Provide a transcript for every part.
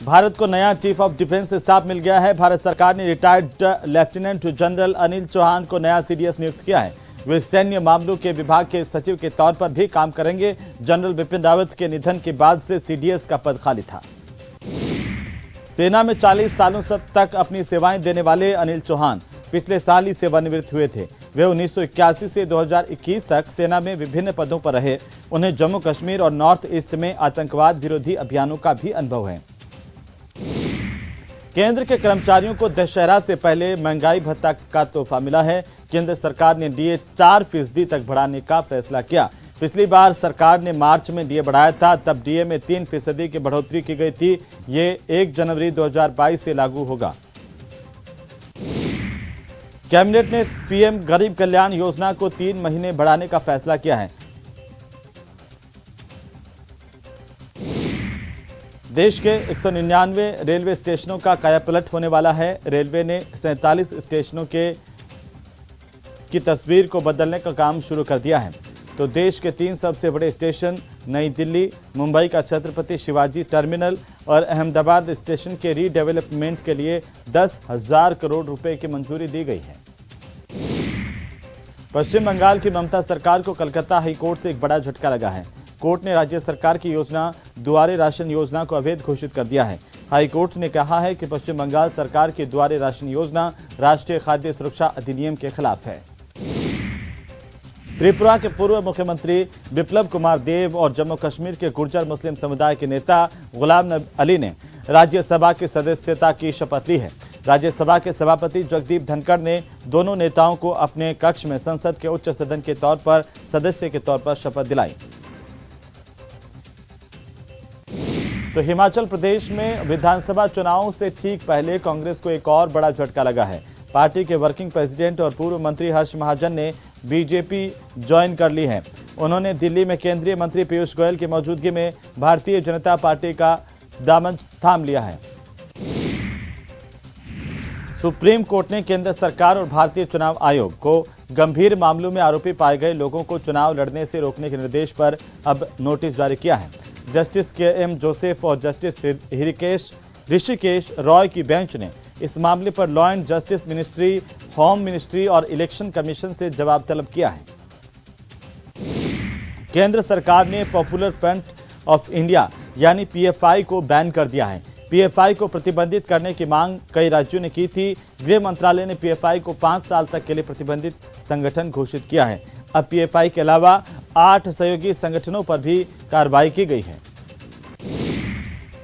भारत को नया chief of defence staff मिल गया है। भारत सरकार ने retired lieutenant general Anil Chauhan को नया सीडीएस नियुक्त किया है। वे सैन्य मामलों के विभाग के सचिव के तौर पर भी काम करेंगे। जनरल बिपिन रावत के निधन के बाद से सीडीएस का पद खाली था। सेना में 40 सालों तक अपनी सेवाएं देने वाले अनिल चौहान पिछले साल ही सेवानिवृत्त हुए थे। वे 1981 से 2021 तक सेना में विभिन्न पदों पर रहे। उन्हें जम्मू कश्मीर और नॉर्थ ईस्ट में आतंकवाद विरोधी अभियानों का भी अनुभव है। केंद्र के कर्मचारियों को दशहरा से पहले महंगाई भत्ता का तोहफा मिला है। केंद्र सरकार ने डीए 4% तक बढ़ाने का फैसला किया। पिछली बार सरकार ने मार्च में डीए बढ़ाया था, तब डीए में 3% की बढ़ोतरी की गई थी। ये 1 जनवरी 2022 से लागू होगा। कैबिनेट ने पीएम गरीब कल्याण योजना को 3 महीने बढ़ाने का फैसला किया है। देश के 199 रेलवे स्टेशनों का कायापलट होने वाला है। रेलवे ने 47 स्टेशनों की तस्वीर को बदलने का काम शुरू कर दिया है। तो देश के 3 सबसे बड़े स्टेशन नई दिल्ली, मुंबई का छत्रपति शिवाजी टर्मिनल और अहमदाबाद स्टेशन के रीडेवलपमेंट के लिए 10,000 करोड़ रुपए की मंजूरी दी गई है। पश्चिम बंगाल की ममता सरकार को कलकत्ता हाईकोर्ट से एक बड़ा झटका लगा है। कोर्ट ने राज्य सरकार की योजना दुआरे राशन योजना को अवैध घोषित कर दिया है। हाईकोर्ट ने कहा है कि पश्चिम बंगाल सरकार की दुआरे राशन योजना राष्ट्रीय खाद्य सुरक्षा अधिनियम के खिलाफ है। त्रिपुरा के पूर्व मुख्यमंत्री बिप्लब कुमार देव और जम्मू कश्मीर के गुर्जर मुस्लिम समुदाय के नेता गुलाम नबी अली ने राज्यसभा की सदस्यता की शपथ ली है। राज्यसभा के सभापति जगदीप धनखड़ ने दोनों नेताओं को अपने कक्ष में संसद के उच्च सदन के तौर पर सदस्य के तौर पर शपथ दिलाई। तो हिमाचल प्रदेश में विधानसभा चुनावों से ठीक पहले कांग्रेस को एक और बड़ा झटका लगा है। पार्टी के वर्किंग प्रेसिडेंट और पूर्व मंत्री हर्ष महाजन ने बीजेपी ज्वाइन कर ली है। उन्होंने दिल्ली में केंद्रीय मंत्री पीयूष गोयल की मौजूदगी में भारतीय जनता पार्टी का दामन थाम लिया है। सुप्रीम कोर्ट ने केंद्र सरकार और भारतीय चुनाव आयोग को गंभीर मामलों में आरोपी पाए गए लोगों को चुनाव लड़ने से रोकने के निर्देश पर अब नोटिस जारी किया है। Justice KM. जोसेफ और जस्टिस ऋषिकेश रॉय की बेंच ने इस मामले पर law and justice ministry, home ministry और इलेक्शन कमीशन से जवाब तलब किया है। केंद्र सरकार ने पॉपुलर फ्रंट ऑफ इंडिया यानी पीएफआई को बैन कर दिया है। पीएफआई को प्रतिबंधित करने की मांग कई राज्यों ने की थी। गृह मंत्रालय ने पीएफआई को 5 साल तक के लिए प्रतिबंधित संगठन घोषित किया है। अब पीएफआई के अलावा 8 सहयोगी संगठनों पर भी कार्रवाई की गई है।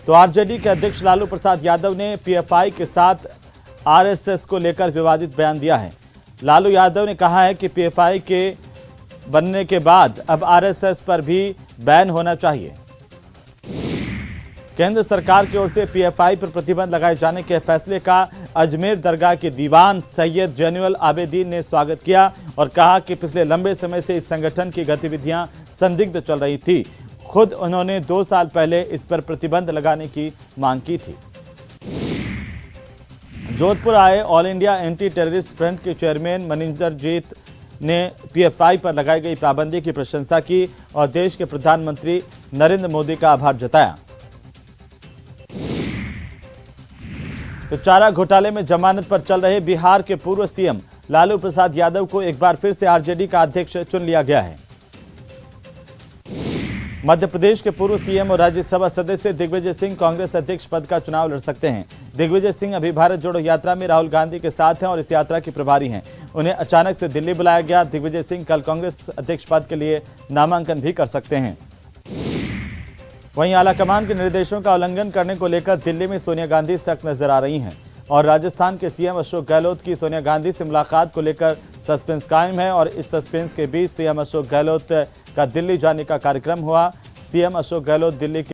तो आरजेडी के अध्यक्ष लालू प्रसाद यादव ने पीएफआई के साथ आरएसएस को लेकर विवादित बयान दिया है। लालू यादव ने कहा है कि पीएफआई के बनने के बाद अब आरएसएस पर भी बैन होना चाहिए। केंद्र सरकार की ओर से पीएफआई पर प्रतिबंध लगाए जाने के फैसले का अजमेर दरगाह के दीवान सैयद जैनुल आबेदीन ने स्वागत किया और कहा कि पिछले लंबे समय से इस संगठन की गतिविधियां संदिग्ध चल रही थी। खुद उन्होंने 2 साल पहले इस पर प्रतिबंध लगाने की मांग की थी। जोधपुर आए all India anti terrorist front के चेयरमैन मनिंदरजीत ने पीएफआई पर लगाई गई पाबंदी की प्रशंसा की और देश के प्रधानमंत्री नरेंद्र मोदी का आभार जताया। तो चारा घोटाले में जमानत पर चल रहे बिहार के पूर्व सीएम लालू प्रसाद यादव को एक बार फिर से आरजेडी का अध्यक्ष चुन लिया गया है। मध्य प्रदेश के पूर्व सीएम और राज्यसभा सदस्य दिग्विजय सिंह कांग्रेस अध्यक्ष पद का चुनाव लड़ सकते हैं। दिग्विजय सिंह अभी भारत जोड़ो यात्रा में राहुल गांधी के साथ हैं और इस यात्रा के प्रभारी हैं। उन्हें अचानक से दिल्ली बुलाया गया। दिग्विजय सिंह कल कांग्रेस अध्यक्ष पद के लिए नामांकन भी कर सकते हैं। वहीं आलाकमान के निर्देशों का उल्लंघन करने को लेकर दिल्ली में सोनिया गांधी सख्त नजर आ रही हैं और राजस्थान के सीएम अशोक गहलोत की सोनिया गांधी से मुलाकात को लेकर सस्पेंस कायम है। और इस सस्पेंस के बीच सीएम अशोक गहलोत का दिल्ली जाने का कार्यक्रम हुआ। सीएम अशोक गहलोत दिल्ली के